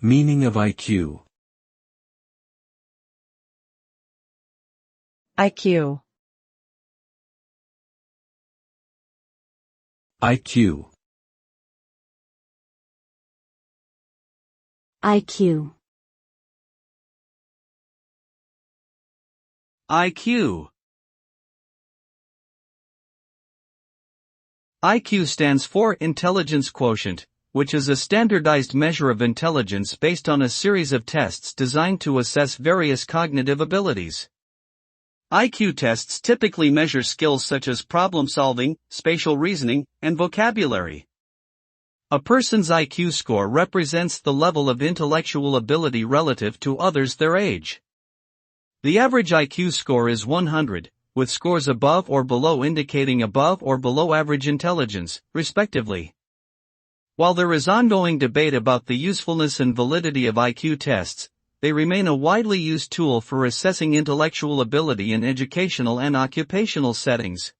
Meaning of IQ. IQ. IQ. IQ. IQ. IQ stands for Intelligence Quotient, which is a standardized measure of intelligence based on a series of tests designed to assess various cognitive abilities. IQ tests typically measure skills such as problem solving, spatial reasoning, and vocabulary. A person's IQ score represents the level of intellectual ability relative to others their age. The average IQ score is 100, with scores above or below indicating above or below average intelligence, respectively. While there is ongoing debate about the usefulness and validity of IQ tests, they remain a widely used tool for assessing intellectual ability in educational and occupational settings.